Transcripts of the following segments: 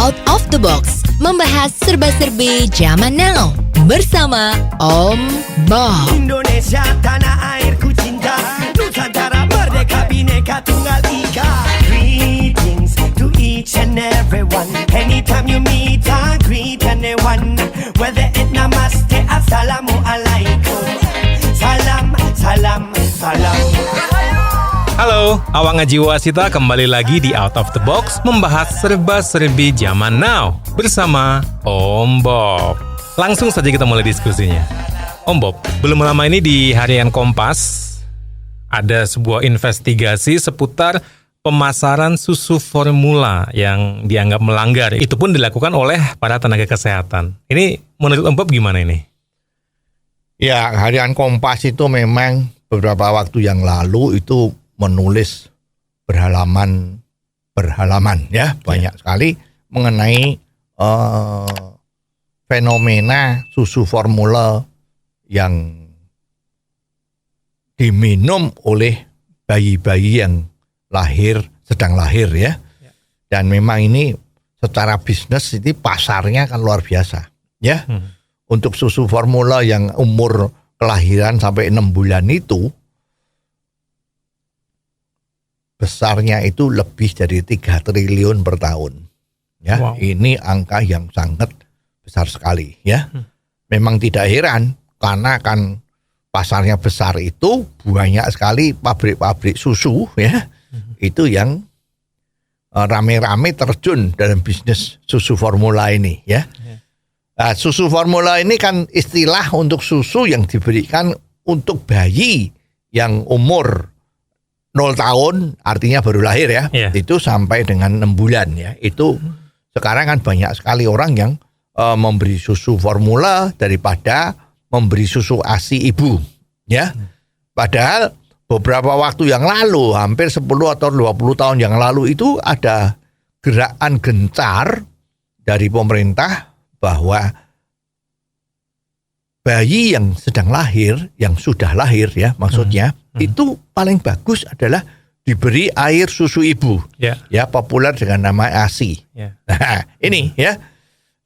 Out of the Box, membahas serba-serbi zaman now bersama Om Bob. Indonesia tanah airku cinta, Nusantara merdeka bhinneka tunggal ika. Greetings to each and everyone. Anytime you meet, I greet anyone. Whether it namaste, assalamu alaikum. Salam, salam, salam. Halo, Awang Ngaji Wasita kembali lagi di Out of the Box membahas serba-serbi zaman now bersama Om Bob. Langsung saja kita mulai diskusinya. Om Bob, belum lama ini di Harian Kompas ada sebuah investigasi seputar pemasaran susu formula yang dianggap melanggar. Itu pun dilakukan oleh para tenaga kesehatan. Ini menurut Om Bob gimana ini? Ya, Harian Kompas itu memang beberapa waktu yang lalu itu menulis berhalaman ya, banyak sekali mengenai fenomena susu formula yang diminum oleh bayi-bayi yang sedang lahir ya. Dan memang ini secara bisnis ini pasarnya kan luar biasa ya. Untuk susu formula yang umur kelahiran sampai 6 bulan itu besarnya itu lebih dari 3 triliun per tahun. Ya, wow. Ini angka yang sangat besar sekali ya. Memang tidak heran karena kan pasarnya besar itu banyak sekali pabrik-pabrik susu ya. Itu yang rame-rame terjun dalam bisnis susu formula ini ya. Nah, susu formula ini kan istilah untuk susu yang diberikan untuk bayi yang umur 0 tahun, artinya baru lahir ya, itu sampai dengan 6 bulan ya. Itu sekarang kan banyak sekali orang yang memberi susu formula daripada memberi susu ASI ibu ya. Padahal beberapa waktu yang lalu, hampir 10 atau 20 tahun yang lalu itu ada gerakan gencar dari pemerintah bahwa bayi yang sedang lahir, yang sudah lahir ya maksudnya, itu paling bagus adalah diberi air susu ibu, ya populer dengan nama ASI. Nah ini ya.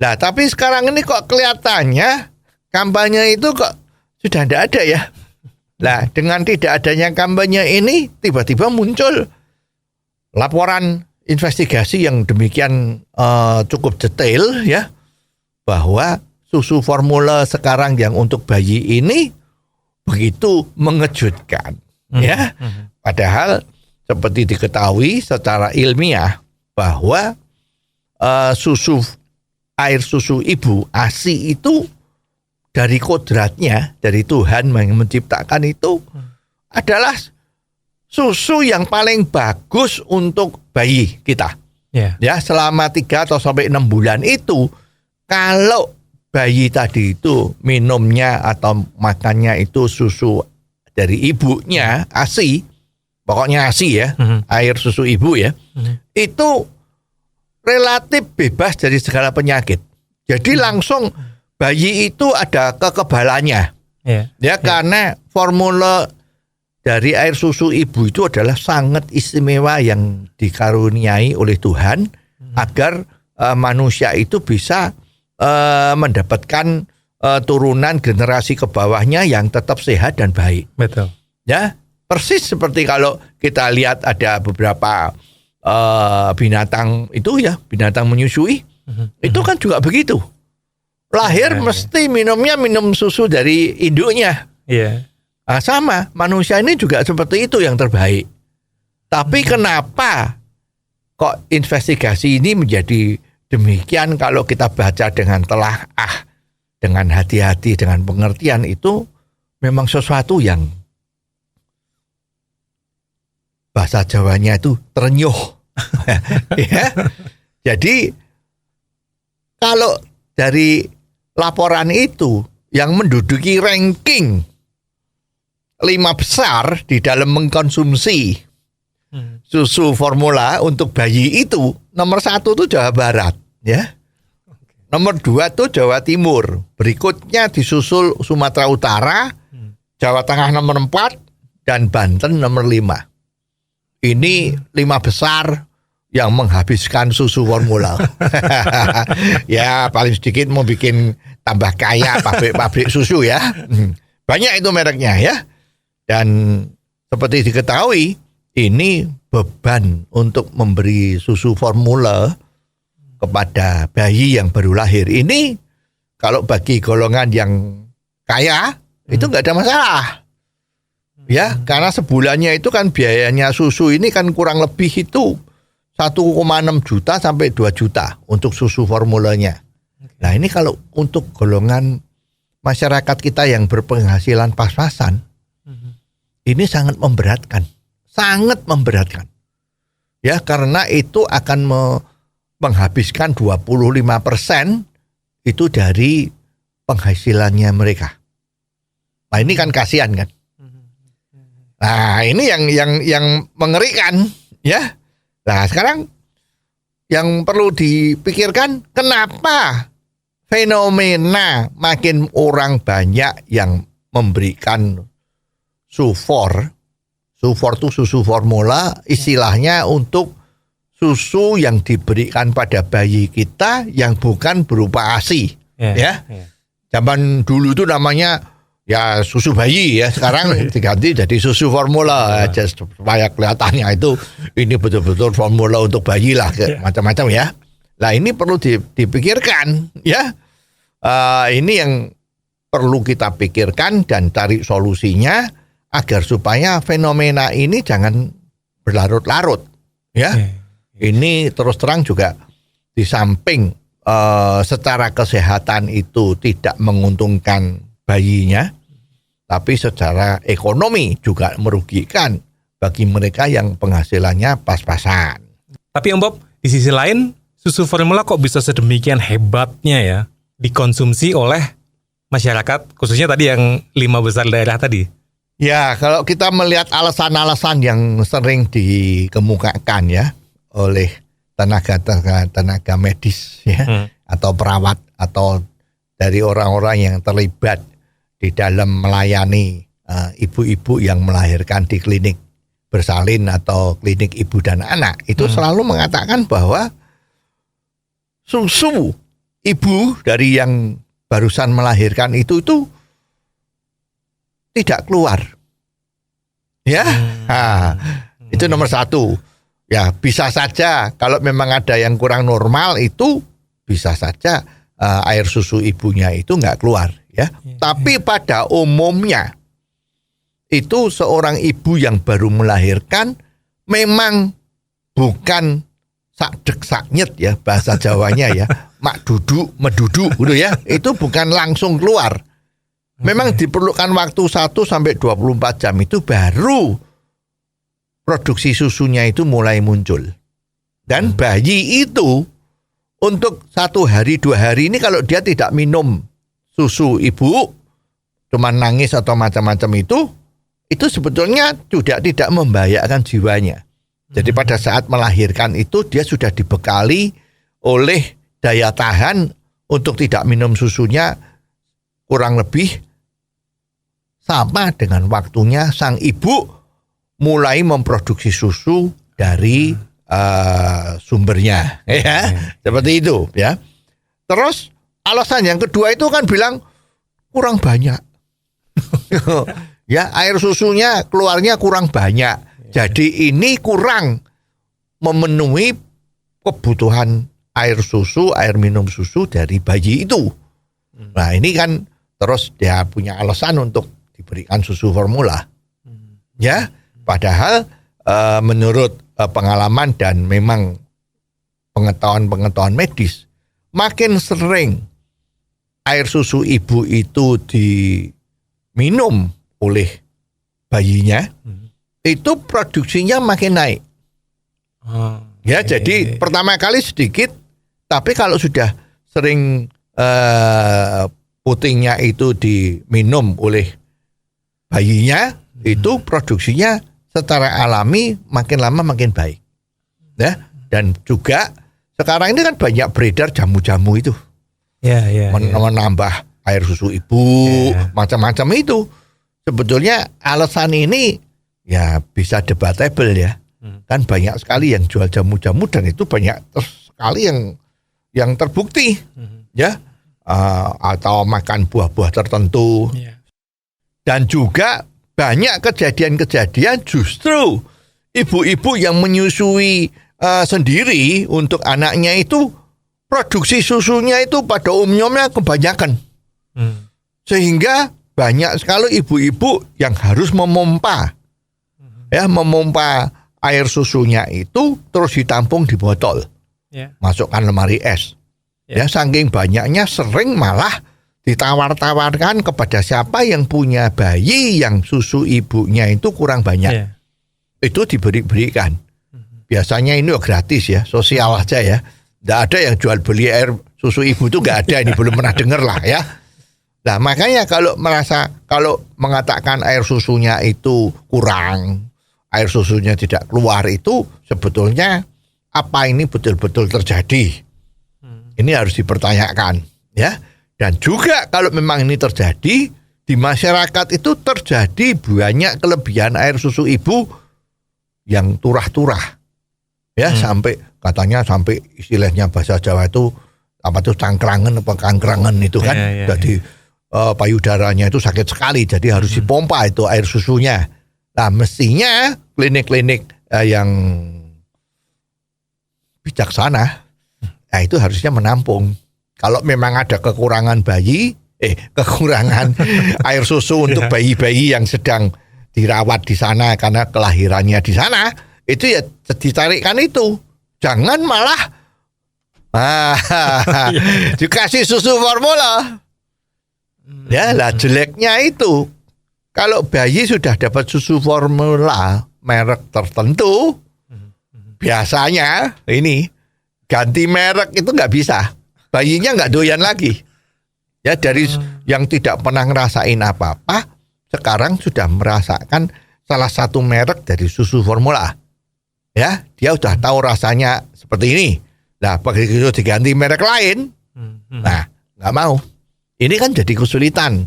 Nah tapi sekarang ini kok kelihatannya kampanye itu kok sudah tidak ada ya. Nah dengan tidak adanya kampanye ini tiba-tiba muncul laporan investigasi yang demikian cukup detail ya, bahwa susu formula sekarang yang untuk bayi ini begitu mengejutkan ya. Padahal seperti diketahui secara ilmiah bahwa air susu ibu ASI itu dari kodratnya, dari Tuhan yang menciptakan itu adalah susu yang paling bagus untuk bayi kita. Ya, selama 3 atau sampai 6 bulan itu kalau bayi tadi itu minumnya atau makannya itu susu dari ibunya ASI, pokoknya ASI ya, air susu ibu ya, itu relatif bebas dari segala penyakit. Jadi langsung bayi itu ada kekebalannya, karena formula dari air susu ibu itu adalah sangat istimewa yang dikaruniai oleh Tuhan agar manusia itu bisa mendapatkan turunan generasi ke bawahnya yang tetap sehat dan baik. Betul. Ya, persis seperti kalau kita lihat ada beberapa binatang itu ya, binatang menyusui. Itu kan juga begitu. Lahir mesti minum susu dari induknya. Nah, sama, manusia ini juga seperti itu yang terbaik. Tapi kenapa kok investigasi ini menjadi demikian? Kalau kita baca dengan telaah, dengan hati-hati, dengan pengertian, itu memang sesuatu yang bahasa Jawanya itu terenyuh. Ya. Jadi kalau dari laporan itu yang menduduki ranking 5 besar di dalam mengkonsumsi susu formula untuk bayi itu, nomor 1 itu Jawa Barat ya. Nomor 2 itu Jawa Timur. Berikutnya disusul Sumatera Utara, Jawa Tengah nomor 4, dan Banten nomor 5. Ini 5 besar yang menghabiskan susu formula. Ya paling sedikit mau bikin tambah kaya pabrik susu ya. Banyak itu mereknya ya. Dan seperti diketahui ini beban untuk memberi susu formula kepada bayi yang baru lahir. Ini kalau bagi golongan yang kaya itu nggak ada masalah. Ya, karena sebulannya itu kan biayanya susu ini kan kurang lebih itu 1,6 juta sampai 2 juta untuk susu formulanya. Nah ini kalau untuk golongan masyarakat kita yang berpenghasilan pas-pasan, ini sangat memberatkan. Sangat memberatkan. Ya, karena itu akan menghabiskan 25% itu dari penghasilannya mereka. Nah ini kan kasihan kan. Nah ini yang mengerikan ya. Nah sekarang yang perlu dipikirkan kenapa fenomena makin orang banyak yang memberikan sufor itu susu formula istilahnya untuk susu yang diberikan pada bayi kita yang bukan berupa ASI ya. Zaman dulu itu namanya ya susu bayi ya, sekarang diganti jadi susu formula aja supaya kelihatannya itu ini betul-betul formula untuk bayi lah macam-macam ya. Nah ini perlu dipikirkan ya. Ini yang perlu kita pikirkan dan cari solusinya agar supaya fenomena ini jangan berlarut-larut ya. Ini terus terang juga di samping secara kesehatan itu tidak menguntungkan bayinya, tapi secara ekonomi juga merugikan bagi mereka yang penghasilannya pas-pasan. Tapi Om Bob, di sisi lain susu formula kok bisa sedemikian hebatnya ya dikonsumsi oleh masyarakat, khususnya tadi yang 5 besar daerah tadi. Ya, kalau kita melihat alasan-alasan yang sering dikemukakan ya oleh tenaga medis ya atau perawat atau dari orang-orang yang terlibat di dalam melayani ibu-ibu yang melahirkan di klinik bersalin atau klinik ibu dan anak itu selalu mengatakan bahwa susu ibu dari yang barusan melahirkan itu tidak keluar ya. Itu nomor 1 ya. Bisa saja kalau memang ada yang kurang normal itu bisa saja air susu ibunya itu nggak keluar ya. Tapi pada umumnya itu seorang ibu yang baru melahirkan memang bukan sakdek saknyet ya bahasa Jawanya ya, mak duduk meduduk gitu ya. Itu bukan langsung keluar. Memang diperlukan waktu 1 sampai 24 jam itu baru produksi susunya itu mulai muncul. Dan bayi itu untuk 1 hari 2 hari ini kalau dia tidak minum susu ibu, cuma nangis atau macam-macam itu sebetulnya juga tidak membahayakan jiwanya. Jadi pada saat melahirkan itu dia sudah dibekali oleh daya tahan untuk tidak minum susunya kurang lebih sama dengan waktunya sang ibu mulai memproduksi susu dari sumbernya ya. Seperti itu ya. Terus alasan yang kedua itu kan bilang kurang banyak. Ya, air susunya keluarnya kurang banyak. Jadi ini kurang memenuhi kebutuhan air susu, air minum susu dari bayi itu. Nah, ini kan terus dia punya alasan untuk diberikan susu formula. Ya, padahal menurut pengalaman dan memang pengetahuan medis, makin sering air susu ibu itu diminum oleh bayinya, itu produksinya makin naik. Ya, jadi pertama kali sedikit, tapi kalau sudah sering putingnya itu diminum oleh bayinya, itu produksinya secara alami makin lama makin baik. Ya, dan juga sekarang ini kan banyak beredar jamu-jamu itu. Menambah air susu ibu, macam-macam itu. Sebetulnya alasan ini ya bisa debatable ya. Kan banyak sekali yang jual jamu-jamu dan itu banyak sekali yang terbukti ya, atau makan buah-buah tertentu. Dan juga banyak kejadian-kejadian justru ibu-ibu yang menyusui sendiri untuk anaknya itu produksi susunya itu pada umumnya kebanyakan. Sehingga banyak sekali ibu-ibu yang harus memompa air susunya itu terus ditampung di botol, masukkan lemari es. Ya, saking banyaknya sering malah ditawar-tawarkan kepada siapa yang punya bayi yang susu ibunya itu kurang banyak, itu diberikan. Biasanya ini gratis ya, sosial aja ya. Nggak ada yang jual beli air susu ibu itu nggak ada, ini belum pernah dengar lah ya. Nah makanya kalau mengatakan air susunya itu kurang, air susunya tidak keluar, itu sebetulnya apa ini betul-betul terjadi? Ini harus dipertanyakan ya. Dan juga kalau memang ini terjadi di masyarakat itu terjadi banyak kelebihan air susu ibu yang turah-turah ya, sampai katanya sampai istilahnya bahasa Jawa itu apa tuh cangkrangan apa kangkrangan itu kan, jadi payudaranya itu sakit sekali, jadi harus dipompa itu air susunya. Nah mestinya klinik-klinik yang bijaksana, nah itu harusnya menampung. Kalau memang ada kekurangan kekurangan air susu untuk bayi-bayi yang sedang dirawat di sana karena kelahirannya di sana, itu ya dicarikan itu. Jangan malah dikasih susu formula. Ya lah jeleknya itu. Kalau bayi sudah dapat susu formula merek tertentu, biasanya ini ganti merek itu nggak bisa. Bayinya nggak doyan lagi. Ya dari yang tidak pernah ngerasain apa-apa, sekarang sudah merasakan salah satu merek dari susu formula. Ya, dia sudah tahu rasanya seperti ini. Nah, begitu diganti merek lain, nah nggak mau. Ini kan jadi kesulitan.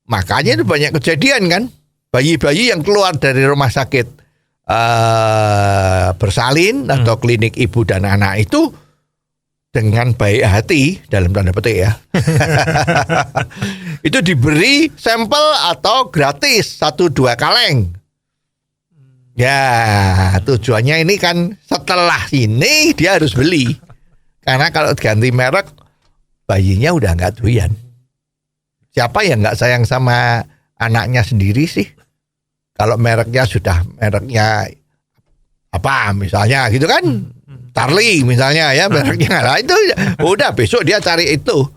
Makanya itu banyak kejadian kan, bayi-bayi yang keluar dari rumah sakit bersalin atau klinik ibu dan anak itu dengan baik hati dalam tanda petik ya, itu diberi sampel atau gratis 1-2 kaleng. Ya tujuannya ini kan setelah ini dia harus beli, karena kalau ganti merek bayinya udah nggak doyan. Siapa yang nggak sayang sama anaknya sendiri sih? Kalau mereknya sudah mereknya apa misalnya gitu kan, Charlie misalnya ya mereknya, lah itu udah besok dia cari itu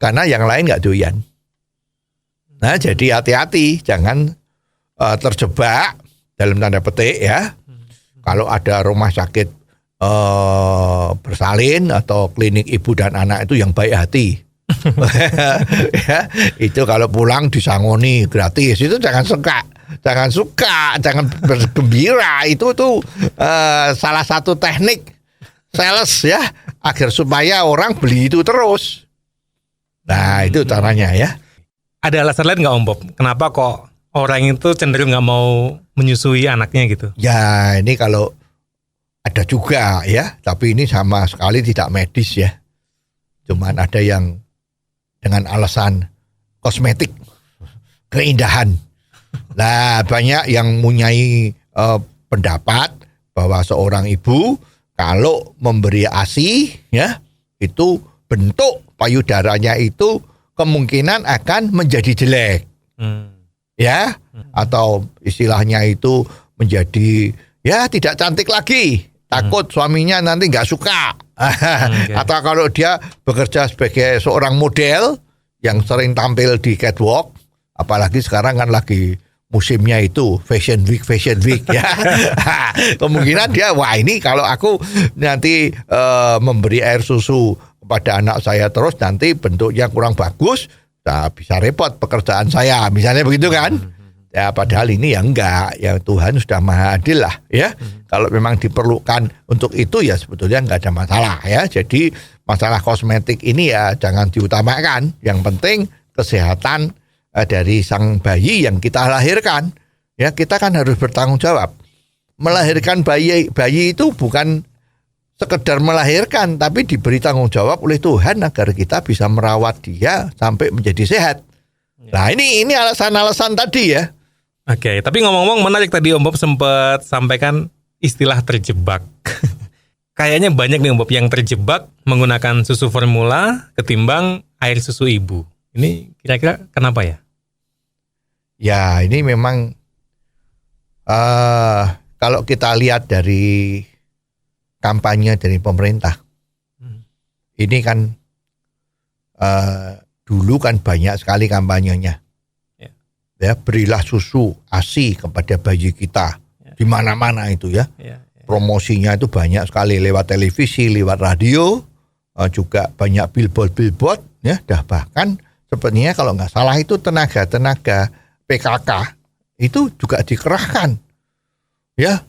karena yang lain nggak doyan. Nah jadi hati-hati, jangan terjebak dalam tanda petik ya. Kalau ada rumah sakit bersalin atau klinik ibu dan anak itu yang baik hati. Ya, itu kalau pulang disangoni gratis, itu jangan suka, jangan bergembira. Itu tuh salah satu teknik sales ya, agar supaya orang beli itu terus. Nah itu caranya ya. Ada alasan lain nggak Om Bob? Kenapa kok orang itu cenderung nggak mau menyusui anaknya gitu? Ya ini kalau ada juga ya, tapi ini sama sekali tidak medis ya. Cuman ada yang dengan alasan kosmetik, keindahan. Nah banyak yang mempunyai pendapat bahwa seorang ibu kalau memberi ASI ya, itu bentuk payudaranya itu kemungkinan akan menjadi jelek. Ya, atau istilahnya itu menjadi ya tidak cantik lagi. Takut suaminya nanti nggak suka. Atau kalau dia bekerja sebagai seorang model yang sering tampil di catwalk, apalagi sekarang kan lagi musimnya itu fashion week ya. Kemungkinan dia wah ini kalau aku nanti memberi air susu kepada anak saya terus nanti bentuknya kurang bagus, nah, bisa repot pekerjaan saya misalnya begitu kan. Ya padahal ini ya enggak, ya Tuhan sudah maha adil lah ya. Kalau memang diperlukan untuk itu ya sebetulnya enggak ada masalah ya. Jadi masalah kosmetik ini ya jangan diutamakan. Yang penting kesehatan dari sang bayi yang kita lahirkan. Ya kita kan harus bertanggung jawab melahirkan bayi itu bukan sekedar melahirkan, tapi diberi tanggung jawab oleh Tuhan agar kita bisa merawat dia sampai menjadi sehat. Nah ini alasan-alasan tadi ya. Oke, tapi ngomong-ngomong menarik tadi Om Bob sempat sampaikan istilah terjebak. Kayaknya banyak nih Om Bob yang terjebak menggunakan susu formula ketimbang air susu ibu. Ini kira-kira kenapa ya? Ya ini memang kalau kita lihat dari kampanye dari pemerintah, ini kan dulu kan banyak sekali kampanyenya. Ya, berilah susu ASI kepada bayi kita di mana-mana itu ya. Promosinya itu banyak sekali lewat televisi, lewat radio, juga banyak billboard ya. Bahkan sepertinya kalau nggak salah itu tenaga PKK itu juga dikerahkan. Ya,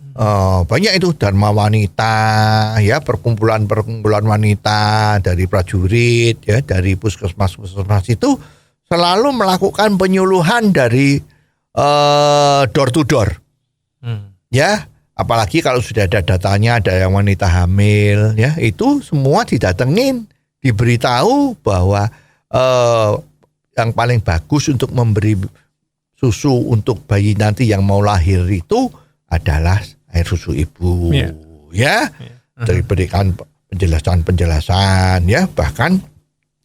banyak itu Dharma Wanita, ya perkumpulan wanita dari prajurit, ya dari puskesmas itu selalu melakukan penyuluhan dari door to door, ya apalagi kalau sudah ada datanya ada yang wanita hamil, ya itu semua didatengin, diberitahu bahwa yang paling bagus untuk memberi susu untuk bayi nanti yang mau lahir itu adalah air susu ibu, ya. Diberikan penjelasan, ya bahkan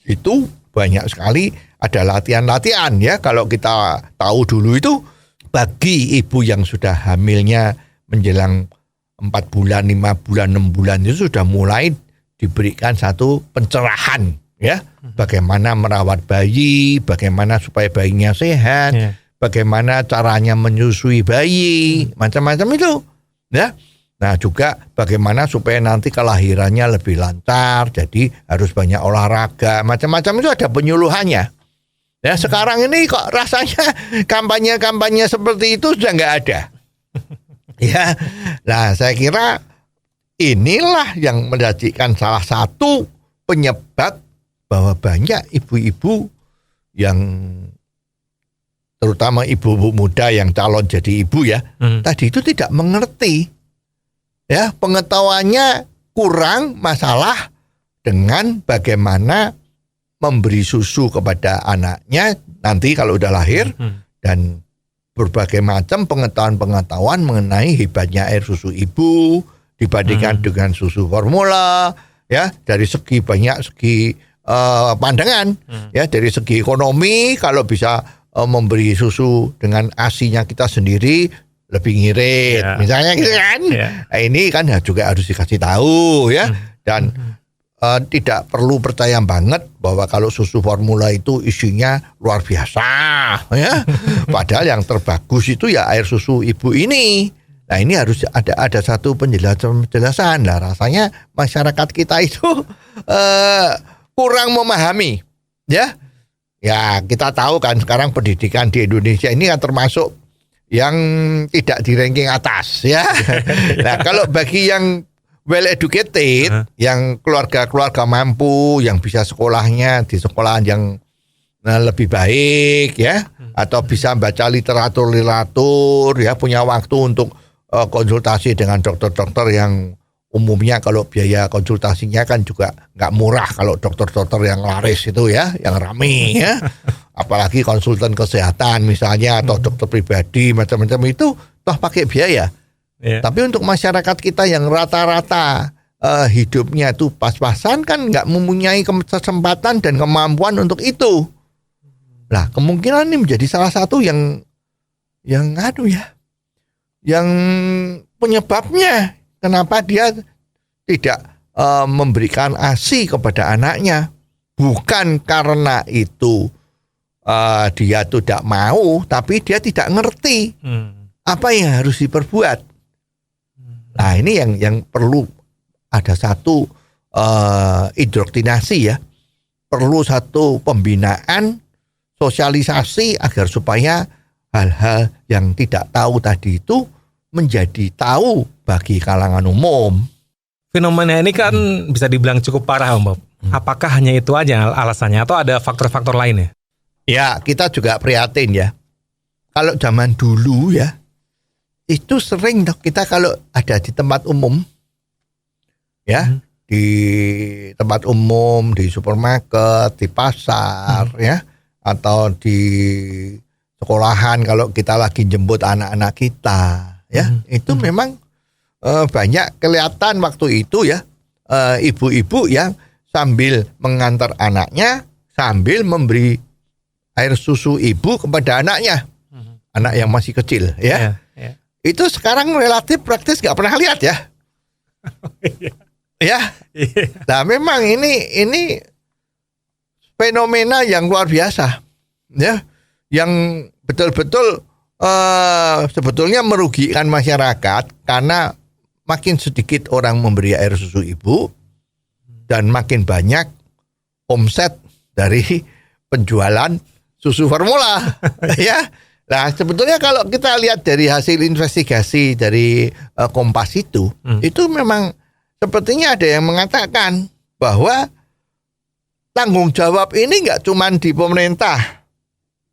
itu banyak sekali ada latihan ya. Kalau kita tahu dulu itu bagi ibu yang sudah hamilnya menjelang 4 bulan, 5 bulan, 6 bulan itu sudah mulai diberikan satu pencerahan ya. Bagaimana merawat bayi, bagaimana supaya bayinya sehat, bagaimana caranya menyusui bayi, macam-macam itu, ya. Nah juga bagaimana supaya nanti kelahirannya lebih lancar, jadi harus banyak olahraga, macam-macam itu ada penyuluhannya. Ya sekarang ini kok rasanya kampanye seperti itu sudah nggak ada. Ya, nah saya kira inilah yang menjadikan salah satu penyebab bahwa banyak ibu-ibu yang terutama ibu muda yang calon jadi ibu ya, tadi itu tidak mengerti, ya pengetahuannya kurang masalah dengan bagaimana memberi susu kepada anaknya nanti kalau udah lahir, dan berbagai macam pengetahuan mengenai hebatnya air susu ibu dibandingkan dengan susu formula, ya dari segi pandangan, ya dari segi ekonomi kalau bisa memberi susu dengan ASI-nya kita sendiri lebih ngirit, misalnya gitu kan. Nah, ini kan juga harus dikasih tahu ya, dan tidak perlu percaya banget bahwa kalau susu formula itu isinya luar biasa ya. Padahal yang terbagus itu ya air susu ibu ini. Nah ini harus ada satu penjelasan. Nah rasanya masyarakat kita itu kurang memahami ya. Ya kita tahu kan sekarang pendidikan di Indonesia ini kan termasuk yang tidak di ranking atas ya. Nah kalau bagi yang well educated, yang keluarga mampu, yang bisa sekolahnya di sekolahan yang lebih baik ya, atau bisa baca literatur ya, punya waktu untuk konsultasi dengan dokter-dokter yang umumnya kalau biaya konsultasinya kan juga nggak murah kalau dokter-dokter yang laris itu ya, yang rame ya, apalagi konsultan kesehatan misalnya atau dokter pribadi macam-macam itu toh pakai biaya. Tapi untuk masyarakat kita yang rata-rata hidupnya tuh pas-pasan kan nggak mempunyai kesempatan dan kemampuan untuk itu. Nah kemungkinan ini menjadi salah satu yang penyebabnya kenapa dia tidak memberikan ASI kepada anaknya. Bukan karena itu dia tidak mau, tapi dia tidak ngerti apa yang harus diperbuat. Nah ini yang perlu ada satu indoktrinasi ya, perlu satu pembinaan, sosialisasi agar supaya hal-hal yang tidak tahu tadi itu menjadi tahu bagi kalangan umum. Fenomena ini kan bisa dibilang cukup parah Om Bob. Apakah hanya itu aja alasannya atau ada faktor-faktor lainnya? Ya kita juga prihatin ya. Kalau zaman dulu ya, itu sering kita kalau ada di tempat umum, ya, di tempat umum, di supermarket, di pasar, ya, atau di sekolahan kalau kita lagi jemput anak-anak kita, ya, itu memang banyak kelihatan waktu itu ya, ibu-ibu yang sambil mengantar anaknya, sambil memberi air susu ibu kepada anaknya, anak yang masih kecil, ya. Itu sekarang relatif praktis nggak pernah lihat ya. Ya. Nah memang ini fenomena yang luar biasa, ya, yang betul-betul sebetulnya merugikan masyarakat karena makin sedikit orang memberi air susu ibu dan makin banyak omset dari penjualan susu formula, ya. Nah sebetulnya kalau kita lihat dari hasil investigasi dari Kompas itu memang sepertinya ada yang mengatakan bahwa tanggung jawab ini nggak cuma di pemerintah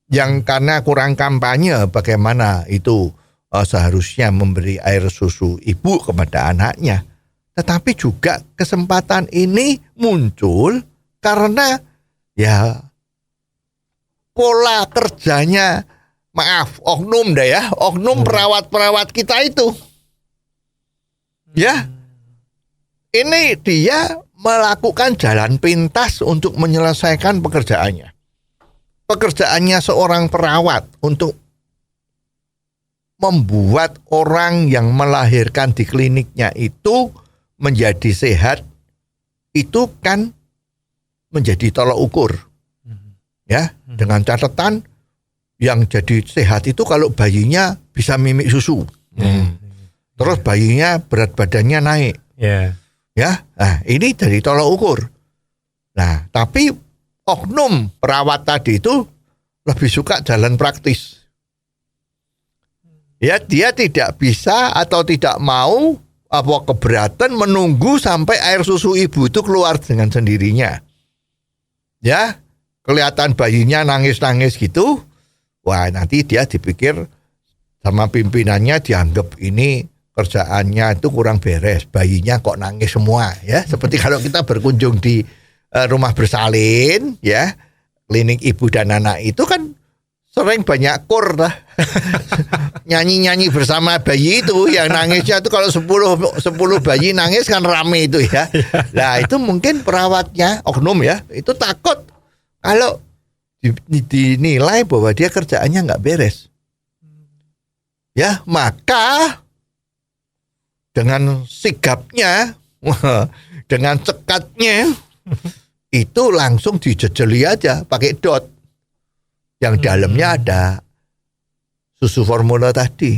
yang karena kurang kampanye bagaimana itu seharusnya memberi air susu ibu kepada anaknya, tetapi juga kesempatan ini muncul karena ya pola kerjanya, maaf, oknum dah ya, oknum perawat-perawat kita itu. Ya. Ini dia melakukan jalan pintas untuk menyelesaikan pekerjaannya. Pekerjaannya seorang perawat untuk membuat orang yang melahirkan di kliniknya itu menjadi sehat, itu kan menjadi tolak ukur. Ya, dengan catatan yang jadi sehat itu kalau bayinya bisa mimik susu, terus bayinya berat badannya naik, ya, nah ini dari tolak ukur. Nah, tapi oknum perawat tadi itu lebih suka jalan praktis. Ya, dia tidak bisa atau tidak mau keberatan menunggu sampai air susu ibu itu keluar dengan sendirinya. Ya, kelihatan bayinya nangis-nangis gitu. Wah, nanti dia dipikir sama pimpinannya dianggap ini kerjaannya itu kurang beres. Bayinya kok nangis semua, ya. Seperti kalau kita berkunjung di rumah bersalin, ya, klinik ibu dan anak itu kan sering banyak kur lah. Nyanyi-nyanyi bersama bayi itu, yang nangisnya itu kalau 10 bayi nangis kan rame itu ya. Nah, itu mungkin perawatnya, oknum ya, itu takut kalau dinilai bahwa dia kerjaannya nggak beres. Ya, maka dengan sigapnya, dengan cekatnya, itu langsung dijejeli aja pakai dot. Yang dalamnya ada susu formula tadi.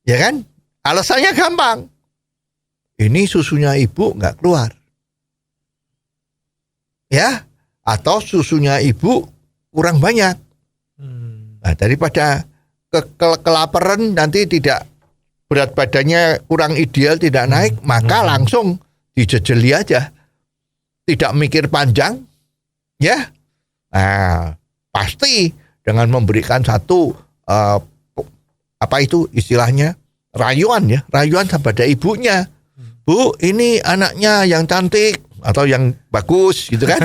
Ya kan? Alasannya gampang. Ini susunya ibu nggak keluar. Ya, atau susunya ibu kurang banyak. Nah, daripada kelaparan nanti tidak, berat badannya kurang ideal, tidak naik, maka langsung dijejeli aja. Tidak mikir panjang, ya. Nah, pasti dengan memberikan satu apa itu istilahnya, rayuan kepada ibunya. Bu, ini anaknya yang cantik atau yang bagus gitu kan.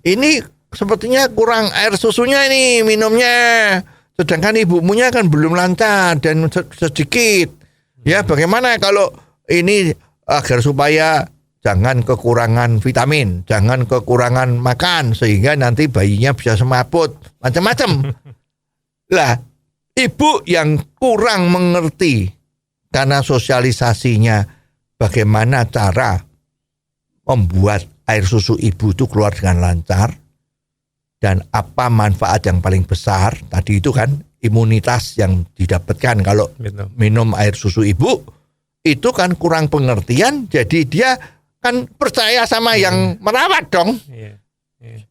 Ini sepertinya kurang air susunya ini minumnya. Sedangkan ibunya kan belum lancar dan sedikit. Ya, bagaimana kalau ini agar supaya jangan kekurangan vitamin, jangan kekurangan makan sehingga nanti bayinya bisa semaput, macam-macam. Lah, ibu yang kurang mengerti karena sosialisasinya bagaimana cara membuat air susu ibu itu keluar dengan lancar dan apa manfaat yang paling besar, tadi itu kan imunitas yang didapatkan kalau minum air susu ibu, itu kan kurang pengertian, jadi dia kan percaya sama yang merawat dong.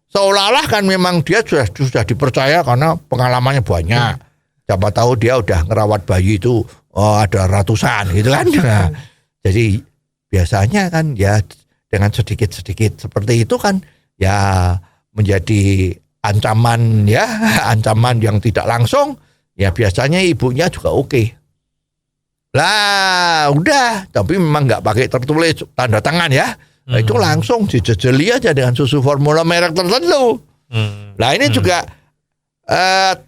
Seolah-olah kan memang dia sudah dipercaya karena pengalamannya banyak. Siapa tahu dia udah ngerawat bayi itu ada ratusan gitu kan. Nah, jadi biasanya kan ya dengan sedikit-sedikit seperti itu kan ya menjadi ancaman ya, ancaman yang tidak langsung. Ya biasanya ibunya juga oke. Lah udah, tapi memang nggak pakai tertulis tanda tangan ya. Nah, itu langsung dijejeli aja dengan susu formula merek tertentu. Nah ini juga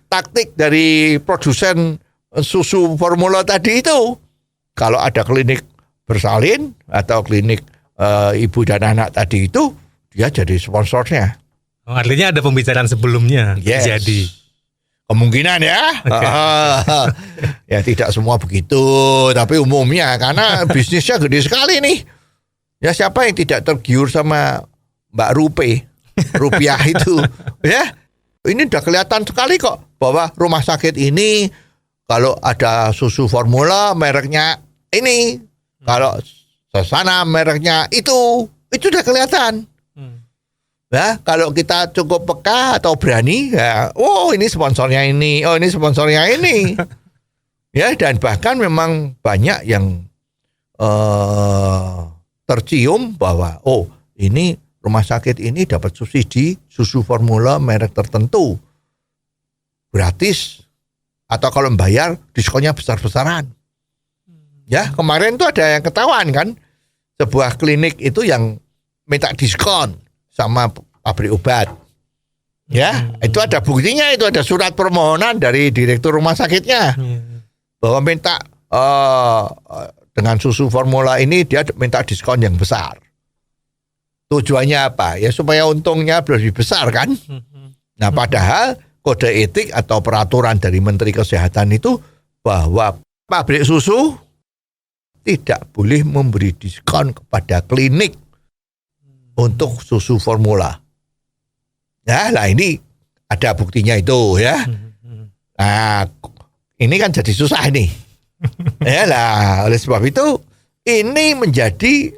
taktik dari produsen susu formula tadi itu. Kalau ada klinik bersalin atau klinik ibu dan anak tadi itu, dia jadi sponsornya. Oh, artinya ada pembicaraan sebelumnya. Yes. Jadi kemungkinan ya. Ya tidak semua begitu, tapi umumnya karena bisnisnya gede sekali nih. Ya siapa yang tidak tergiur sama Mbak Rupiah itu, ya. Ini udah kelihatan sekali kok bahwa rumah sakit ini kalau ada susu formula mereknya ini, kalau Sasana mereknya itu udah kelihatan. Ya, kalau kita cukup peka atau berani, ya, oh ini sponsornya ini, oh ini sponsornya ini. Ya, dan bahkan memang banyak yang tercium bahwa oh ini rumah sakit ini dapat subsidi susu formula merek tertentu gratis, atau kalau membayar diskonnya besar-besaran. Ya, kemarin tuh ada yang ketahuan kan, sebuah klinik itu yang minta diskon sama pabrik obat. Ya, itu ada buktinya, itu ada surat permohonan dari direktur rumah sakitnya bahwa minta dengan susu formula ini dia minta diskon yang besar. Tujuannya apa? Ya supaya untungnya lebih besar kan. Nah, padahal kode etik atau peraturan dari Menteri Kesehatan itu bahwa pabrik susu tidak boleh memberi diskon kepada klinik untuk susu formula. Ya, lah ini ada buktinya itu ya. Nah, ini kan jadi susah nih. Ya lah, oleh sebab itu ini menjadi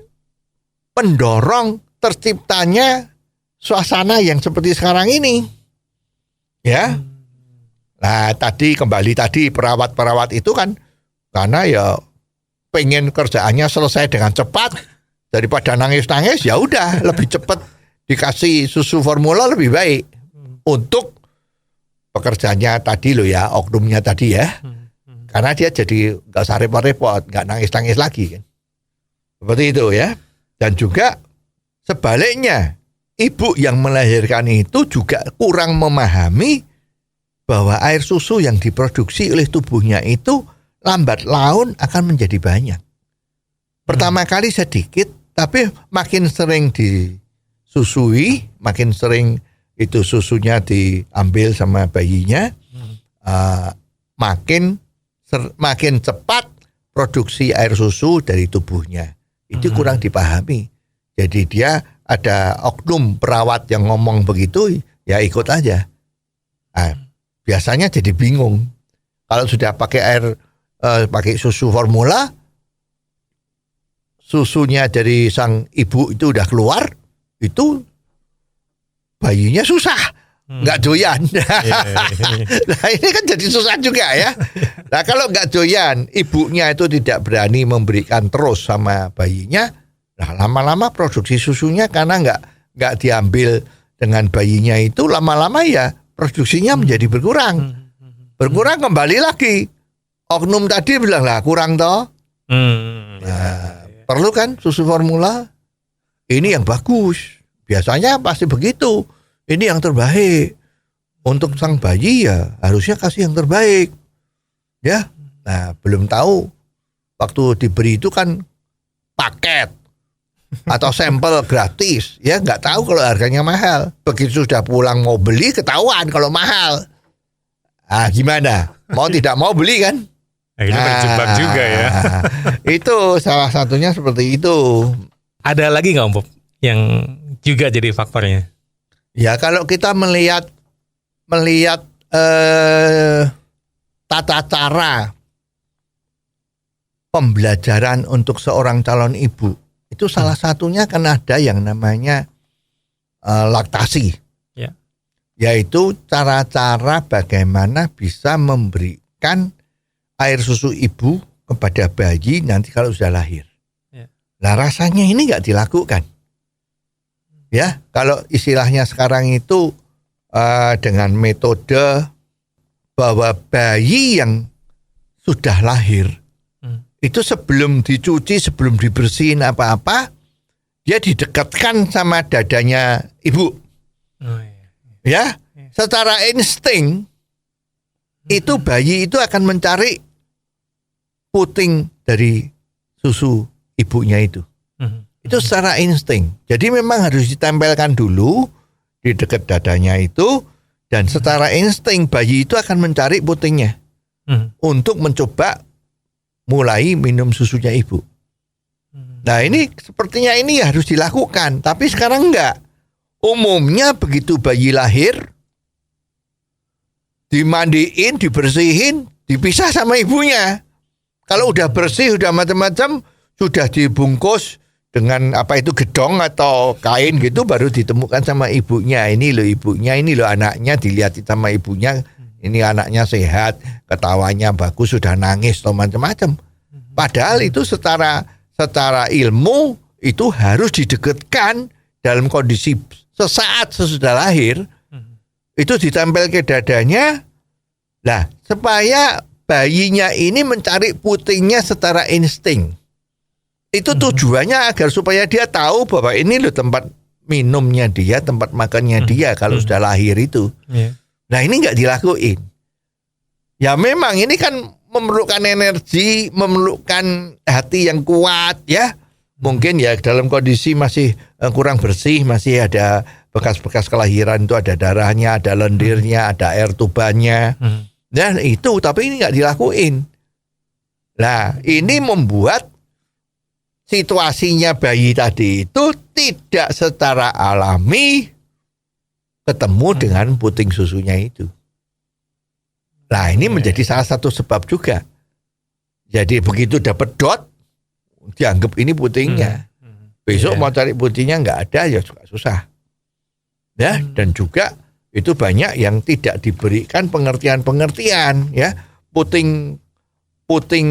pendorong terciptanya suasana yang seperti sekarang ini. Ya. Nah, kembali tadi perawat-perawat itu kan karena ya pengen kerjaannya selesai dengan cepat daripada nangis-nangis, ya udah lebih cepat dikasih susu formula lebih baik untuk pekerjaannya tadi loh ya, oknumnya tadi ya. Karena dia jadi nggak usah repot-repot, nggak nangis-nangis lagi kan. Seperti itu ya. Dan juga sebaliknya, ibu yang melahirkan itu juga kurang memahami bahwa air susu yang diproduksi oleh tubuhnya itu lambat laun akan menjadi banyak. Pertama kali sedikit, tapi makin sering disusui, makin sering itu susunya diambil sama bayinya, makin cepat produksi air susu dari tubuhnya. Itu kurang dipahami. Jadi dia ada oknum perawat yang ngomong begitu, ya ikut aja. Nah, biasanya jadi bingung. Kalau sudah pakai pakai susu formula, susunya dari sang ibu itu udah keluar, itu bayinya susah. Nggak doyan. Nah ini kan jadi susah juga ya. Nah kalau nggak doyan, ibunya itu tidak berani memberikan terus sama bayinya, nah lama-lama produksi susunya karena nggak diambil dengan bayinya itu, lama-lama ya produksinya menjadi berkurang. Berkurang kembali lagi. Oknum tadi bilang lah kurang toh. Nah, perlu kan susu formula? Ini yang bagus. Biasanya pasti begitu. Ini yang terbaik untuk sang bayi, ya harusnya kasih yang terbaik, ya. Nah belum tahu waktu diberi itu kan paket atau sampel gratis, ya nggak tahu kalau harganya mahal. Begitu sudah pulang mau beli ketahuan kalau mahal. Ah gimana? Mau tidak mau beli kan? Akhirnya terjebak juga ya. Itu salah satunya seperti itu. Ada lagi nggak Om Bob yang juga jadi faktornya? Ya kalau kita melihat tata cara pembelajaran untuk seorang calon ibu, itu salah satunya kan ada yang namanya laktasi, ya. Yaitu cara-cara bagaimana bisa memberikan air susu ibu kepada bayi nanti kalau sudah lahir. Ya. Nah rasanya ini nggak dilakukan. Ya, kalau istilahnya sekarang itu dengan metode bahwa bayi yang sudah lahir itu sebelum dicuci, sebelum dibersihin apa-apa, dia didekatkan sama dadanya ibu. Oh, iya. Ya, secara insting itu bayi itu akan mencari puting dari susu ibunya itu. Itu secara insting. Jadi memang harus ditempelkan dulu di dekat dadanya itu, dan secara insting bayi itu akan mencari putingnya untuk mencoba mulai minum susunya ibu. Nah ini sepertinya ini harus dilakukan, tapi sekarang enggak. Umumnya begitu bayi lahir, dimandiin, dibersihin, dipisah sama ibunya. Kalau udah bersih, udah macam-macam, sudah dibungkus dengan apa itu gedong atau kain gitu, baru ditemukan sama ibunya. Ini loh ibunya, ini loh anaknya, dilihat sama ibunya. Ini anaknya sehat, ketawanya bagus, sudah nangis atau macam-macam. Padahal itu secara ilmu itu harus didekatkan dalam kondisi sesaat sesudah lahir. Itu ditempel ke dadanya. Nah, supaya bayinya ini mencari putingnya secara insting. Itu tujuannya agar supaya dia tahu bahwa ini loh tempat minumnya dia, tempat makannya dia kalau sudah lahir itu. Nah ini nggak dilakuin. Ya memang ini kan memerlukan energi, memerlukan hati yang kuat ya. Mungkin ya dalam kondisi masih kurang bersih, masih ada bekas-bekas kelahiran itu, ada darahnya, ada lendirnya, ada air tubannya. Dan itu, tapi ini nggak dilakuin. Nah ini membuat situasinya bayi tadi itu tidak secara alami ketemu dengan puting susunya itu. Nah ini menjadi salah satu sebab juga. Jadi begitu dapat dot, dianggap ini putingnya. Besok mau cari putingnya nggak ada, ya susah. Ya, dan juga itu banyak yang tidak diberikan pengertian-pengertian. Ya, puting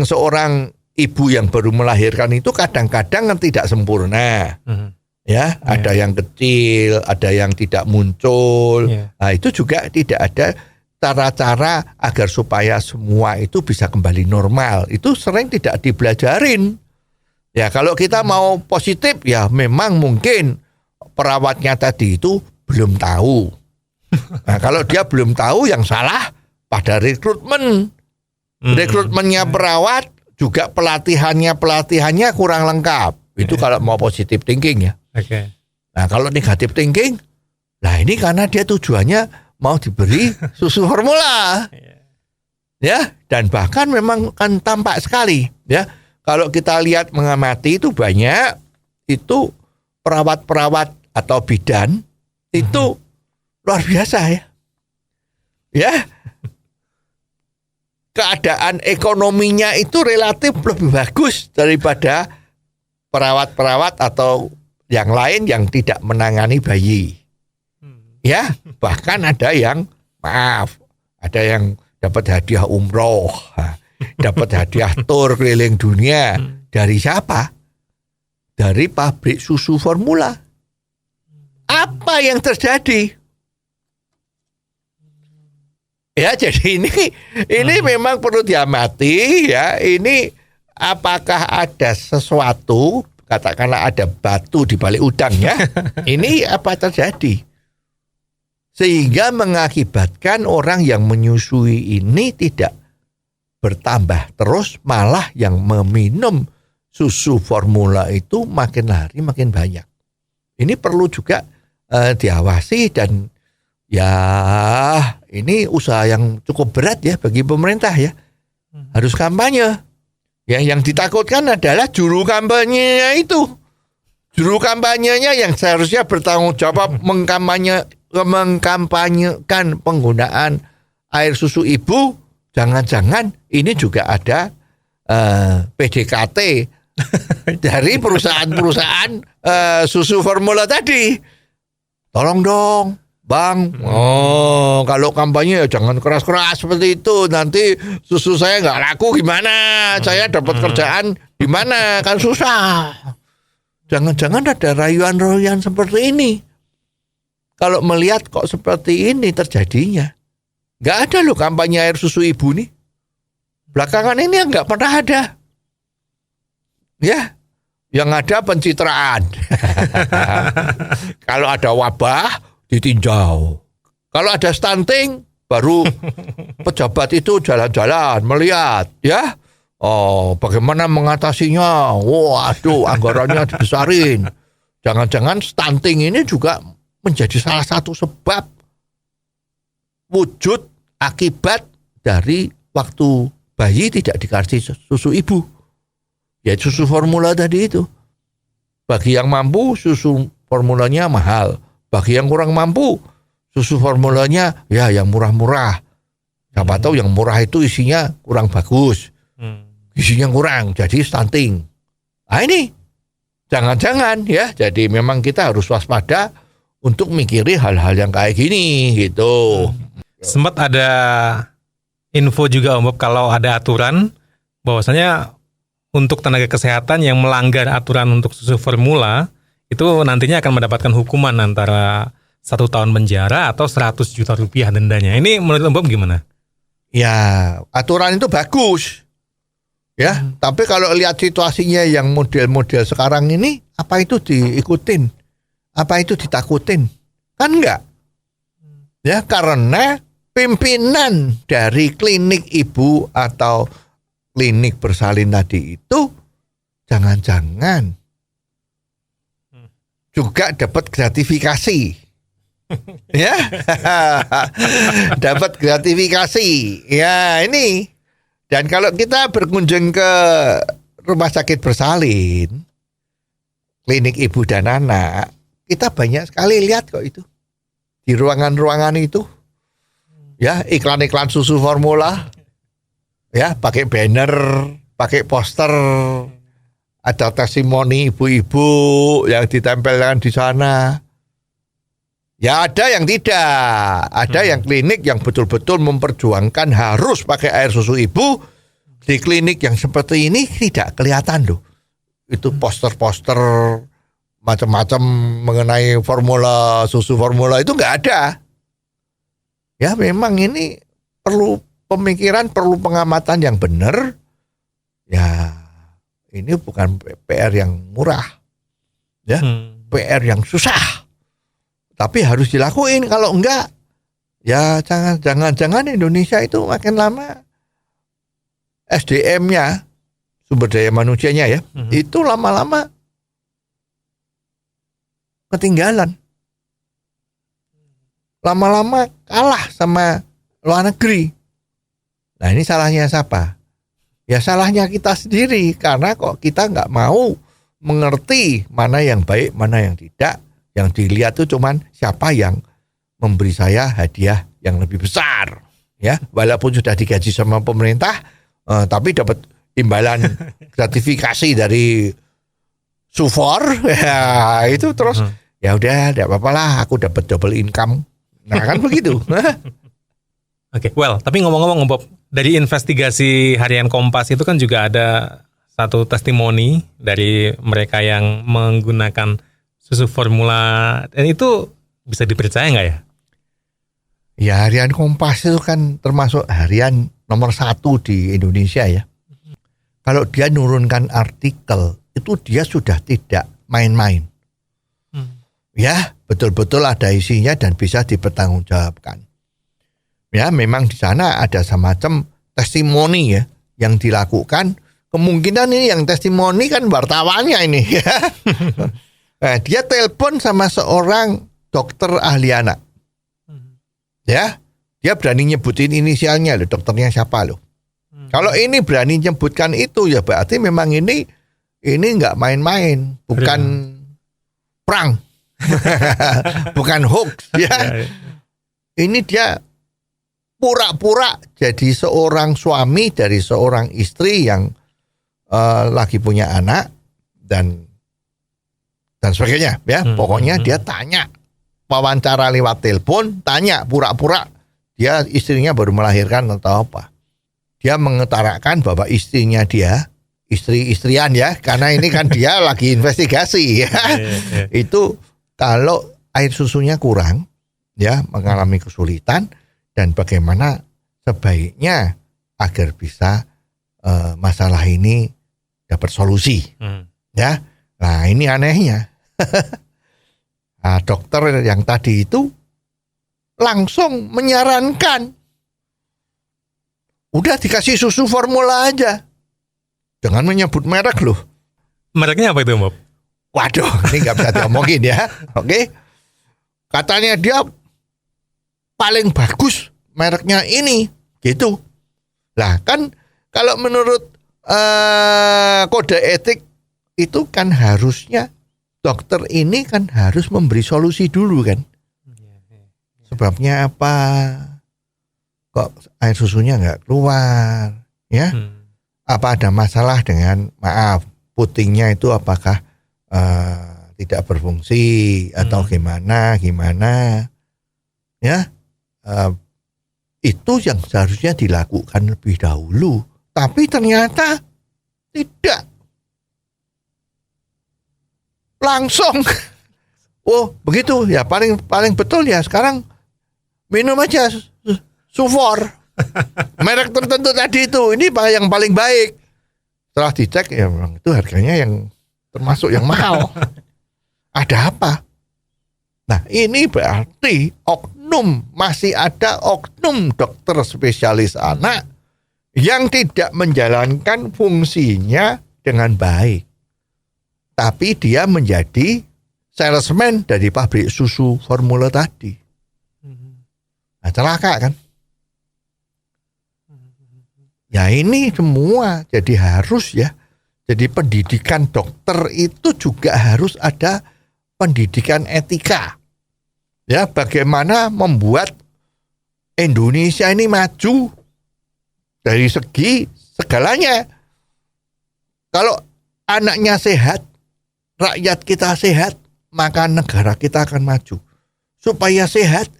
seorang ibu yang baru melahirkan itu kadang-kadang kan tidak sempurna. Ya, ada yang kecil, ada yang tidak muncul. Nah, itu juga tidak ada cara-cara agar supaya semua itu bisa kembali normal. Itu sering tidak dibelajarin. Ya, kalau kita mau positif, ya memang mungkin perawatnya tadi itu belum tahu. Nah, kalau dia belum tahu, yang salah pada rekrutmen. Rekrutmennya perawat, juga pelatihannya kurang lengkap. Itu kalau mau positive thinking ya. Nah kalau negatif thinking, nah ini karena dia tujuannya mau diberi susu formula, ya, dan bahkan memang kan tampak sekali, ya. Kalau kita lihat mengamati itu banyak itu perawat-perawat atau bidan itu luar biasa ya, ya. Keadaan ekonominya itu relatif lebih bagus daripada perawat-perawat atau yang lain yang tidak menangani bayi. Ya, bahkan ada yang ada yang dapat hadiah umroh, dapat hadiah tur keliling dunia. Dari siapa? Dari pabrik susu formula. Apa yang terjadi? Ya, jadi ini memang perlu diamati ya. Ini apakah ada sesuatu, katakanlah ada batu di balik udang ya. Ini apa terjadi? Sehingga mengakibatkan orang yang menyusui ini tidak bertambah terus, malah yang meminum susu formula itu makin hari makin banyak. Ini perlu juga diawasi, dan ya ini usaha yang cukup berat ya bagi pemerintah ya. Harus kampanye. Ya, yang ditakutkan adalah juru kampanyenya itu. Juru kampanyenya yang seharusnya bertanggung jawab mengkampanyekan penggunaan air susu ibu, jangan-jangan ini juga ada PDKT dari perusahaan-perusahaan susu formula tadi. Tolong dong, Bang. Oh, kalau kampanye ya jangan keras-keras seperti itu. Nanti susu saya nggak laku gimana? Saya dapat kerjaan gimana? Kan susah. Jangan-jangan ada rayuan-rayuan seperti ini. Kalau melihat kok seperti ini terjadinya, nggak ada loh kampanye air susu ibu nih. Belakangan ini nggak pernah ada. Ya, yang ada pencitraan. Kalau ada wabah ditinjau. Kalau ada stunting baru pejabat itu jalan-jalan melihat, ya. Oh, bagaimana mengatasinya? Waduh, anggarannya dibesarin. Jangan-jangan stunting ini juga menjadi salah satu sebab wujud akibat dari waktu bayi tidak dikasih susu ibu. Yaitu susu formula tadi itu. Bagi yang mampu, susu formulanya mahal. Bagi yang kurang mampu, susu formulanya ya yang murah-murah. Siapa tahu yang murah itu isinya kurang bagus. Isinya kurang, jadi stunting. Nah ini, jangan-jangan ya. Jadi memang kita harus waspada untuk mikiri hal-hal yang kayak gini gitu. Sempat ada info juga Om Bob kalau ada aturan bahwasanya untuk tenaga kesehatan yang melanggar aturan untuk susu formula itu nantinya akan mendapatkan hukuman antara 1 tahun penjara atau 100 juta rupiah dendanya. Ini menurut Om Bob gimana? Ya, aturan itu bagus. Ya, tapi kalau lihat situasinya yang model-model sekarang ini, apa itu diikutin? Apa itu ditakutin? Kan enggak. Ya, karena pimpinan dari klinik ibu atau klinik bersalin tadi itu jangan-jangan juga dapat gratifikasi. Ya. Dapat gratifikasi. Ya, ini. Dan kalau kita berkunjung ke rumah sakit bersalin, klinik ibu dan anak, kita banyak sekali lihat kok itu. Di ruangan-ruangan itu. Ya, iklan-iklan susu formula. Ya, pakai banner, pakai poster. Ada testimoni ibu-ibu yang ditempelkan di sana. Ya ada yang tidak. Ada yang klinik yang betul-betul memperjuangkan harus pakai air susu ibu. Di klinik yang seperti ini tidak kelihatan loh. Itu poster-poster macam-macam mengenai formula, susu formula itu nggak ada. Ya memang ini perlu pemikiran, perlu pengamatan yang benar. Ya ini bukan PR yang murah. Ya, PR yang susah. Tapi harus dilakuin, kalau enggak ya jangan Indonesia itu makin lama SDM-nya, sumber daya manusianya ya, itu lama-lama ketinggalan. Lama-lama kalah sama luar negeri. Nah ini salahnya siapa? Ya salahnya kita sendiri, karena kok kita nggak mau mengerti mana yang baik, mana yang tidak. Yang dilihat itu cuman siapa yang memberi saya hadiah yang lebih besar, ya walaupun sudah digaji sama pemerintah, tapi dapat imbalan gratifikasi dari Sufor, ya itu terus ya udah, tidak apa-apa lah, aku dapat double income, nah kan begitu. Oke, well, tapi ngomong-ngomong Bob, dari investigasi harian Kompas itu kan juga ada satu testimoni dari mereka yang menggunakan susu formula, dan itu bisa dipercaya nggak ya? Ya harian Kompas itu kan termasuk harian nomor 1 di Indonesia ya. Kalau dia nurunkan artikel, itu dia sudah tidak main-main. Ya betul-betul ada isinya dan bisa dipertanggungjawabkan. Ya memang di sana ada semacam testimoni ya yang dilakukan. Kemungkinan ini yang testimoni kan wartawannya ini ya. Dia telepon sama seorang dokter ahli anak. Ya, dia berani nyebutin inisialnya loh, dokternya siapa loh. Kalau ini berani nyebutkan itu ya berarti memang ini nggak main-main, bukan perang. Bukan hoax ya. Ini dia pura-pura jadi seorang suami dari seorang istri yang lagi punya anak dan sebagainya ya. Pokoknya dia tanya, wawancara lewat telepon, tanya pura-pura dia istrinya baru melahirkan atau apa. Dia mengutarakan bahwa istrinya dia istri-istrian ya, karena ini kan dia lagi investigasi ya. Itu kalau air susunya kurang ya, mengalami kesulitan, dan bagaimana sebaiknya agar bisa masalah ini dapat solusi. Ya. Nah, ini anehnya. Nah, dokter yang tadi itu langsung menyarankan, udah dikasih susu formula aja. Jangan menyebut merek loh. Mereknya apa itu, Bob? Waduh, ini nggak bisa diomongin ya. Oke. Katanya dia paling bagus mereknya ini, gitu. Lah kan kalau menurut kode etik itu kan harusnya dokter ini kan harus memberi solusi dulu kan. Sebabnya apa? Kok air susunya nggak keluar? Ya? Apa ada masalah dengan, maaf, putingnya itu apakah tidak berfungsi atau gimana? Ya? Itu yang seharusnya dilakukan lebih dahulu. Tapi ternyata tidak. Langsung. Oh, begitu ya, paling betul ya sekarang minum aja Sufor. Merek tertentu tadi itu, ini yang paling baik. Setelah dicek ya memang itu harganya yang termasuk yang mahal. Ada apa? Nah, ini berarti masih ada oknum dokter spesialis anak yang tidak menjalankan fungsinya dengan baik. Tapi dia menjadi salesman dari pabrik susu formula tadi. Nah, celaka kan? Ya ini semua jadi harus ya. Jadi pendidikan dokter itu juga harus ada pendidikan etika. Ya, bagaimana membuat Indonesia ini maju dari segi segalanya. Kalau anaknya sehat, rakyat kita sehat, maka negara kita akan maju. Supaya sehat,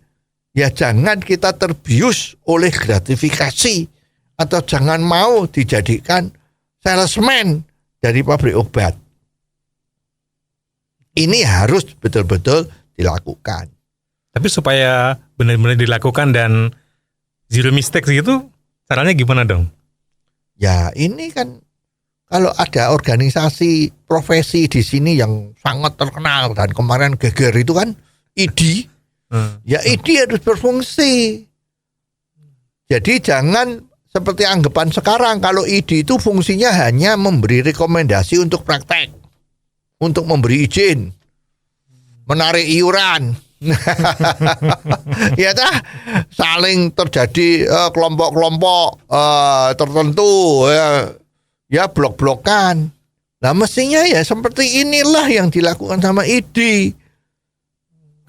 ya jangan kita terbius oleh gratifikasi atau jangan mau dijadikan salesman dari pabrik obat. Ini harus betul-betul dilakukan. Tapi supaya benar-benar dilakukan dan zero mistakes gitu, caranya gimana dong? Ya ini kan kalau ada organisasi profesi di sini yang sangat terkenal dan kemarin geger itu kan ID, ya ID harus berfungsi. Jadi jangan seperti anggapan sekarang kalau ID itu fungsinya hanya memberi rekomendasi untuk praktek, untuk memberi izin, menarik iuran. Ya dah, saling terjadi kelompok-kelompok tertentu ya blok-blokan. Nah mestinya ya seperti inilah yang dilakukan sama ID.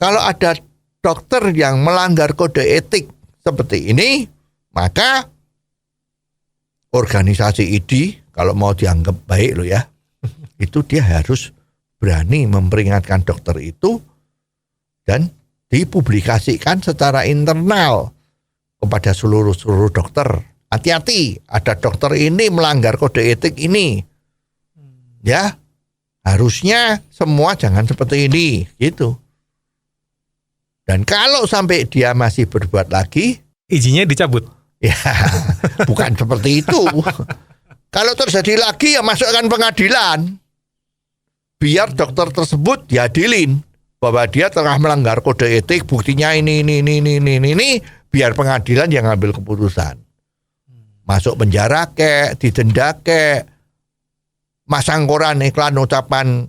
Kalau ada dokter yang melanggar kode etik seperti ini, maka organisasi ID kalau mau dianggap baik loh ya, itu dia harus berani memperingatkan dokter itu dan dipublikasikan secara internal kepada seluruh dokter. Hati-hati, ada dokter ini melanggar kode etik ini. Ya, harusnya semua jangan seperti ini, gitu. Dan kalau sampai dia masih berbuat lagi, izinnya dicabut. Ya, bukan seperti itu. Kalau terjadi lagi ya masukkan pengadilan. Biar dokter tersebut diadilin bahwa dia telah melanggar kode etik, buktinya ini, biar pengadilan yang ngambil keputusan. Masuk penjara kek, didenda kek, masang koran iklan ucapan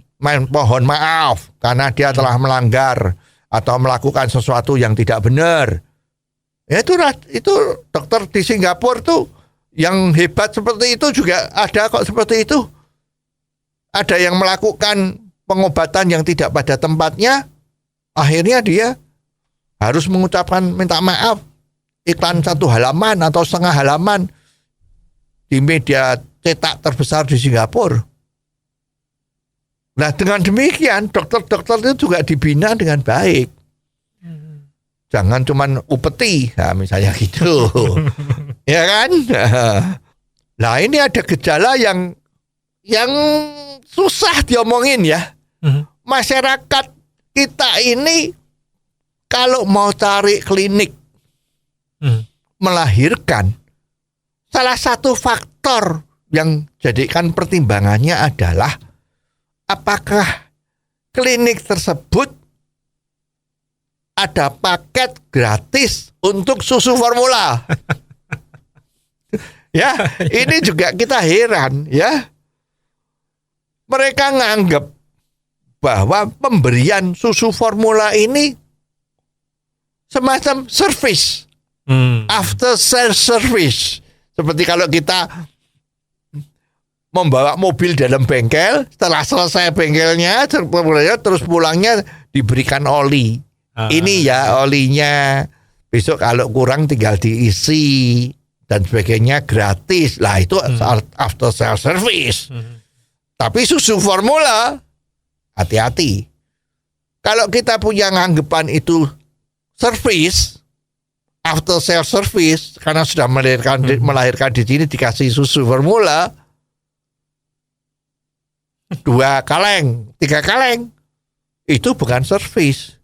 mohon maaf karena dia telah melanggar atau melakukan sesuatu yang tidak benar. Ya itu dokter di Singapura tuh yang hebat seperti itu juga ada kok seperti itu. Ada yang melakukan pengobatan yang tidak pada tempatnya, akhirnya dia harus mengucapkan minta maaf. Iklan 1 halaman atau setengah halaman di media cetak terbesar di Singapura. Nah dengan demikian dokter-dokter itu juga dibina dengan baik. Jangan cuman upeti, nah, misalnya gitu. Ya kan? Nah ini ada gejala yang susah diomongin ya. Masyarakat kita ini kalau mau cari klinik melahirkan, salah satu faktor yang jadikan pertimbangannya adalah apakah klinik tersebut ada paket gratis untuk susu formula. Ya, ini juga kita heran ya. Mereka nganggap bahwa pemberian susu formula ini semacam service, after sales service. Seperti kalau kita membawa mobil dalam bengkel, setelah selesai bengkelnya, terus pulangnya diberikan oli. Ini ya olinya, besok kalau kurang tinggal diisi dan sebagainya gratis. Lah itu after sales service. Tapi susu formula hati-hati. Kalau kita punya anggapan itu service, after sales service, karena sudah melahirkan di sini dikasih susu formula 2 kaleng, 3 kaleng, itu bukan service.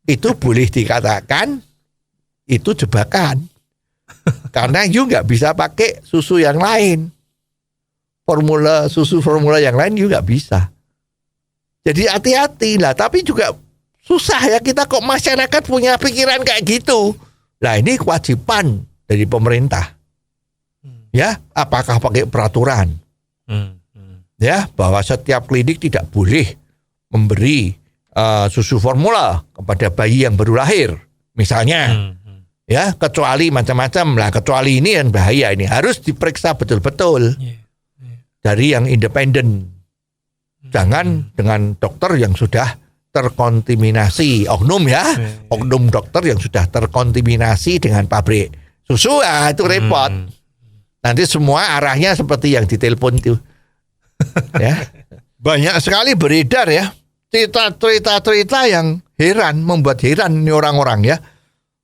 Itu boleh dikatakan itu jebakan. Karena you nggak bisa pakai susu yang lain. Susu formula yang lain you nggak bisa. Jadi hati-hati lah. Tapi juga susah ya, kita kok masyarakat punya pikiran kayak gitu. Nah ini kewajiban dari pemerintah. Ya, apakah pakai peraturan? Ya, bahwa setiap klinik tidak boleh memberi susu formula kepada bayi yang baru lahir, misalnya. Ya, kecuali macam-macam lah. Kecuali ini yang bahaya, ini harus diperiksa betul-betul dari yang independen. Jangan dengan dokter yang sudah terkontaminasi, oknum ya, oknum dokter yang sudah terkontaminasi dengan pabrik susu, itu repot. Nanti semua arahnya seperti yang ditelepon itu. Ya, banyak sekali beredar ya cerita yang membuat heran ini orang-orang ya.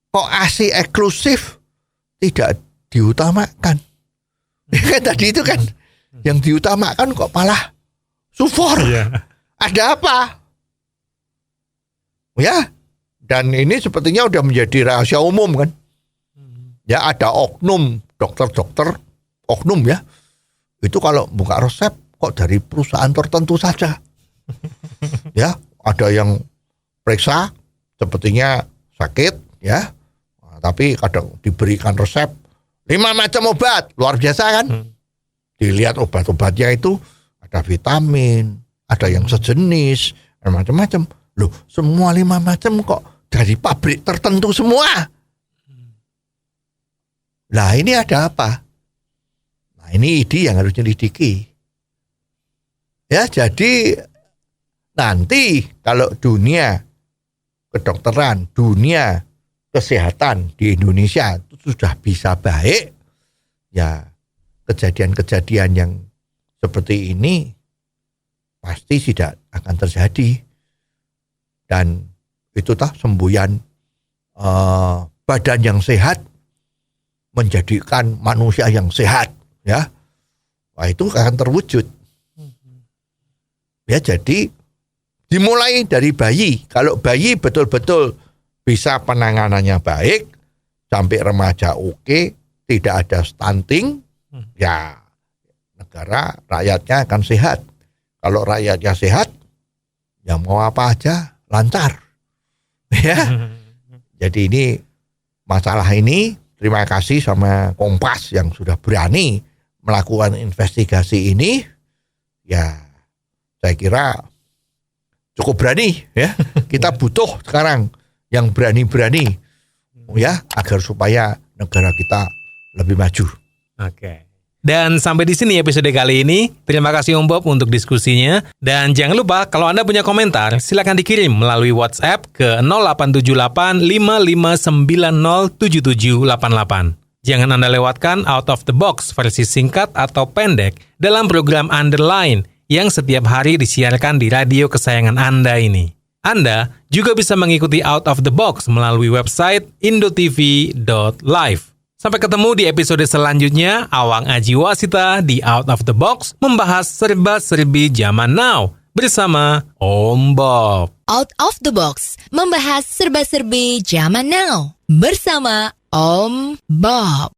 Kok ASI eksklusif tidak diutamakan? Kan tadi itu kan yang diutamakan kok malah sufor. Ada apa? Ya, dan ini sepertinya udah menjadi rahasia umum kan. Ya, ada oknum dokter-dokter oknum ya. Itu kalau buka resep kok dari perusahaan tertentu saja. Ya, ada yang periksa sepertinya sakit ya. Tapi kadang diberikan resep 5 macam obat, luar biasa kan? Dilihat obat-obatnya itu ada vitamin, ada yang sejenis, macam-macam. Loh, semua 5 macam kok dari pabrik tertentu semua. Nah, ini ada apa? Nah, ini ide yang harus diselidiki. Ya, jadi nanti kalau dunia kedokteran, dunia kesehatan di Indonesia itu sudah bisa baik, ya kejadian-kejadian yang seperti ini pasti tidak akan terjadi. Dan itu semboyan badan yang sehat menjadikan manusia yang sehat, ya. Wah, itu akan terwujud. Ya, jadi dimulai dari bayi. Kalau bayi betul-betul bisa penanganannya baik, sampai remaja oke, tidak ada stunting, ya negara rakyatnya akan sehat. Kalau rakyatnya sehat, ya mau apa aja lancar. Ya. Jadi ini masalah ini, terima kasih sama Kompas yang sudah berani melakukan investigasi ini. Ya, saya kira cukup berani ya. Kita butuh sekarang yang berani-berani ya, agar supaya negara kita lebih maju. Oke. Dan sampai di sini episode kali ini. Terima kasih Om Bob untuk diskusinya. Dan jangan lupa kalau Anda punya komentar, silakan dikirim melalui WhatsApp ke 0878 5590 7788. Jangan Anda lewatkan Out of the Box versi singkat atau pendek dalam program Underline yang setiap hari disiarkan di radio kesayangan Anda ini. Anda juga bisa mengikuti Out of the Box melalui website indotv.live. Sampai ketemu di episode selanjutnya. Awang Ajiwasita di Out of the Box membahas serba-serbi zaman now bersama Om Bob. Out of the Box membahas serba-serbi zaman now bersama Om Bob.